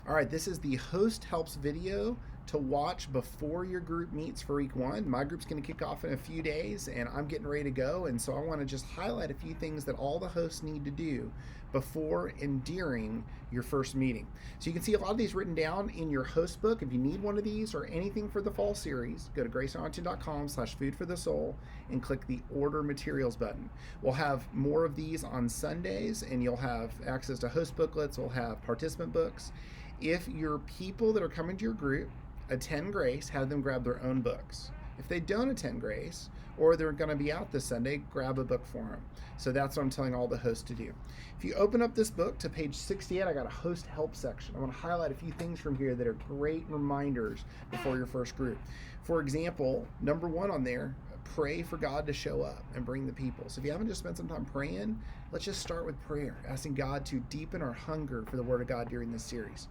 All right, this is the host helps video to watch before your group meets for week one. My group's going to kick off in a few days and I'm getting ready to go. And so I want to just highlight a few things that all the hosts need to do before and during your first meeting. So you can see a lot of these written down in your host book. If you need one of these or anything for the fall series, go to gracearlington.com/food for the soul and click the order materials button. We'll have more of these on Sundays and you'll have access to host booklets. We'll have participant books. If your people that are coming to your group attend Grace, have them grab their own books. If they don't attend Grace, or they're going to be out this Sunday, grab a book for them. So that's what I'm telling all the hosts to do. If you open up this book to page 68, I got a host help section. I want to highlight a few things from here that are great reminders before your first group. For example, number one on there, pray for God to show up and bring the people. So if you haven't just spent some time praying, let's just start with prayer, asking God to deepen our hunger for the Word of God during this series.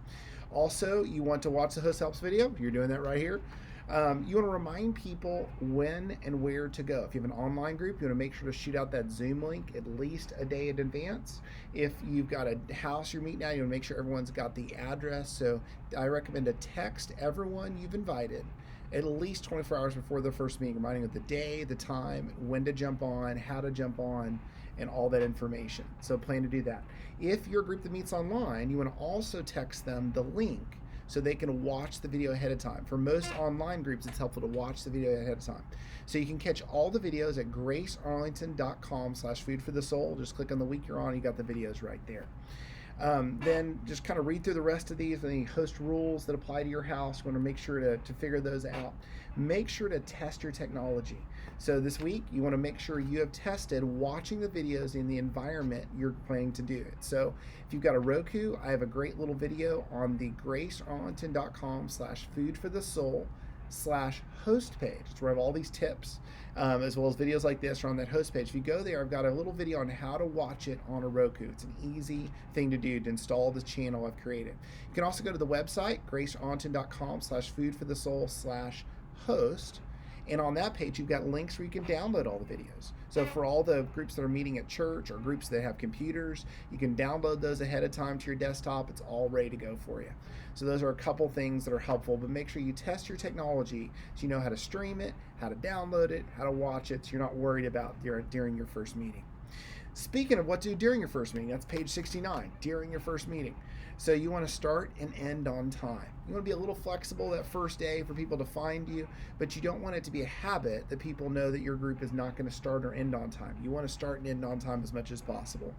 Also, you want to watch the host helps video. You're doing that right here. You want to remind people when and where to go. If you have an online group, you want to make sure to shoot out that Zoom link at least a day in advance. If you've got a house you're meeting at, you want to make sure everyone's got the address. So I recommend to text everyone you've invited at least 24 hours before the first meeting, reminding of the day, the time, when to jump on, how to jump on, and all that information. So plan to do that. If your group that meets online, you want to also text them the link so they can watch the video ahead of time. For most online groups, it's helpful to watch the video ahead of time. So you can catch all the videos at gracearlington.com/food for the soul. Just click on the week you're on, you got the videos right there. Then just kind of read through the rest of these, any host rules that apply to your house. You want to make sure to figure those out. Make sure to test your technology. So this week, you want to make sure you have tested watching the videos in the environment you're planning to do it. So if you've got a Roku, I have a great little video on the gracearlington.com/food for the soul /host page. It's where I have all these tips, as well as videos like this are on that host page. If you go there, I've got a little video on how to watch it on a Roku. It's an easy thing to do to install the channel I've created. You can also go to the website, gracearlington.com/food for the soul /host. And on that page, you've got links where you can download all the videos. So for all the groups that are meeting at church or groups that have computers, you can download those ahead of time to your desktop. It's all ready to go for you. So those are a couple things that are helpful, but make sure you test your technology so you know how to stream it, how to download it, how to watch it, so you're not worried about during your first meeting. Speaking of what to do during your first meeting, that's page 69, during your first meeting. So you want to start and end on time. You want to be a little flexible that first day for people to find you, but you don't want it to be a habit that people know that your group is not going to start or end on time. You want to start and end on time as much as possible.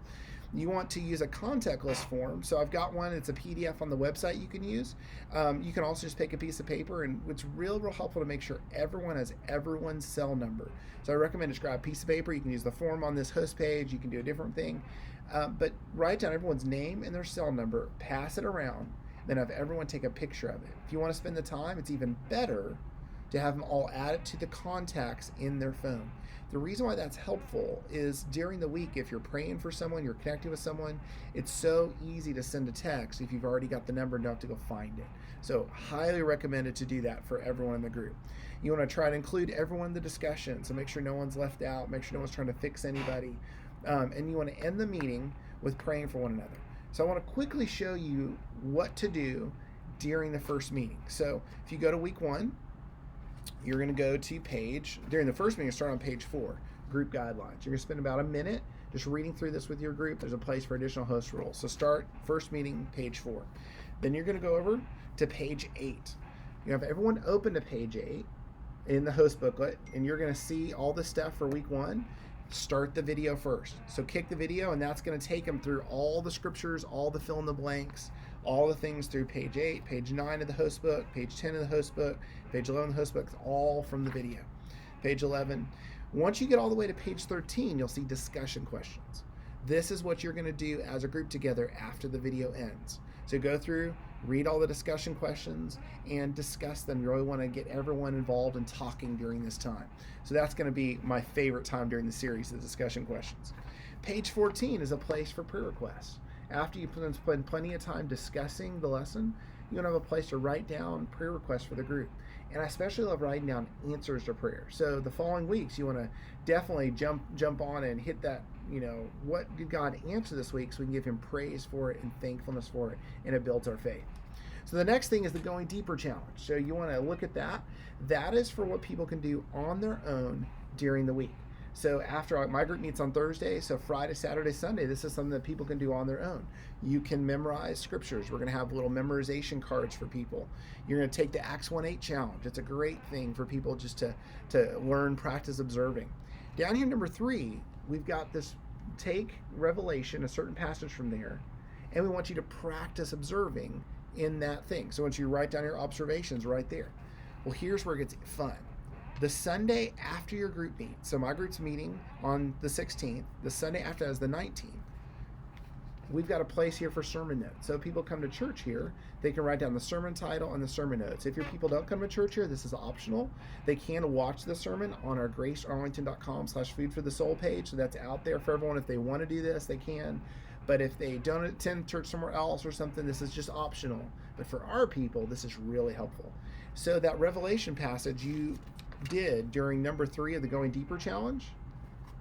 You want to use a contact list form. So I've got one, it's a PDF on the website you can use. You can also just pick a piece of paper, and it's real helpful to make sure everyone has everyone's cell number. So I recommend just grab a piece of paper. You can use the form on this host page. You can do a different thing. But write down everyone's name and their cell number, pass it around, then have everyone take a picture of it. If you want to spend the time, it's even better to have them all add it to the contacts in their phone. The reason why that's helpful is during the week, if you're praying for someone, you're connecting with someone, it's so easy to send a text if you've already got the number and don't have to go find it. So highly recommended to do that for everyone in the group. You want to try to include everyone in the discussion, so make sure no one's left out, make sure no one's trying to fix anybody. And you want to end the meeting with praying for one another. So I want to quickly show you what to do during the first meeting. So if you go to week one, you're going to go to during the first meeting, start on page 4, group guidelines. You're going to spend about a minute just reading through this with your group. There's a place for additional host rules. So start first meeting, page 4. Then you're going to go over to page 8. You have everyone open to page 8 in the host booklet, and you're going to see all the stuff for week 1. Start the video first. So kick the video, and that's going to take them through all the scriptures, all the fill in the blanks, all the things through page 8, page 9 of the host book, page 10 of the host book, page 11 of the host book, all from the video. Page 11. Once you get all the way to page 13, you'll see discussion questions. This is what you're going to do as a group together after the video ends. So go through, read all the discussion questions, and discuss them. You really want to get everyone involved in talking during this time. So that's going to be my favorite time during the series, the discussion questions. Page 14 is a place for prayer requests. After you spend plenty of time discussing the lesson, you want to have a place to write down prayer requests for the group. And I especially love writing down answers to prayer. So the following weeks, you want to definitely jump on and hit that, what did God answer this week, so we can give him praise for it and thankfulness for it, and it builds our faith. So the next thing is the Going Deeper Challenge. So you want to look at that. That is for what people can do on their own during the week. So after my group meets on Thursday, so Friday, Saturday, Sunday, this is something that people can do on their own. You can memorize scriptures. We're going to have little memorization cards for people. You're going to take the Acts 1:8 challenge. It's a great thing for people just to learn, practice observing. Down here, number 3, we've got this: take Revelation, a certain passage from there, and we want you to practice observing in that thing. So once you write down your observations right there. Well, here's where it gets fun. The Sunday after your group meet, so my group's meeting on the 16th, the Sunday after that is the 19th, we've got a place here for sermon notes. So people come to church here, they can write down the sermon title and the sermon notes. If your people don't come to church here, this is optional. They can watch the sermon on our gracearlington.com/food for the soul page. So that's out there for everyone. If they want to do this, they can. But if they don't attend church somewhere else or something, this is just optional. But for our people, this is really helpful. So that Revelation passage you did during number 3 of the Going Deeper Challenge,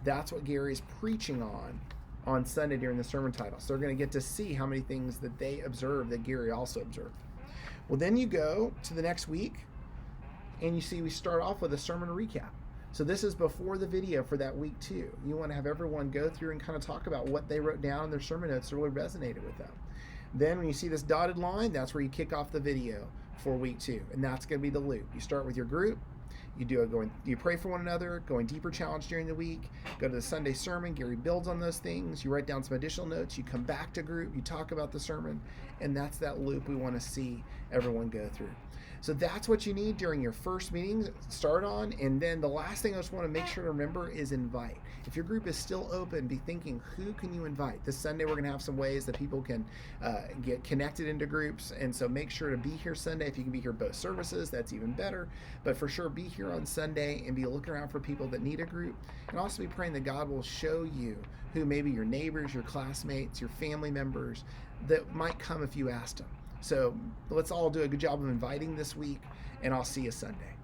that's what Gary is preaching on Sunday during the sermon title. So they're going to get to see how many things that they observed that Gary also observed. Well, then you go to the next week and you see we start off with a sermon recap. So this is before the video for that week 2. You want to have everyone go through and kind of talk about what they wrote down in their sermon notes that really resonated with them. Then when you see this dotted line, that's where you kick off the video for week 2. And that's going to be the loop. You start with your group. You pray for one another, Going Deeper Challenge during the week, go to the Sunday sermon, Gary builds on those things, you write down some additional notes, you come back to group, you talk about the sermon, and that's that loop we want to see everyone go through. So that's what you need during your first meeting, start on, and then the last thing I just want to make sure to remember is invite. If your group is still open, be thinking, who can you invite? This Sunday we're going to have some ways that people can get connected into groups, and so make sure to be here Sunday. If you can be here both services, that's even better, but for sure be here on Sunday and be looking around for people that need a group, and also be praying that God will show you who maybe your neighbors, your classmates, your family members that might come if you asked them. So let's all do a good job of inviting this week, and I'll see you Sunday.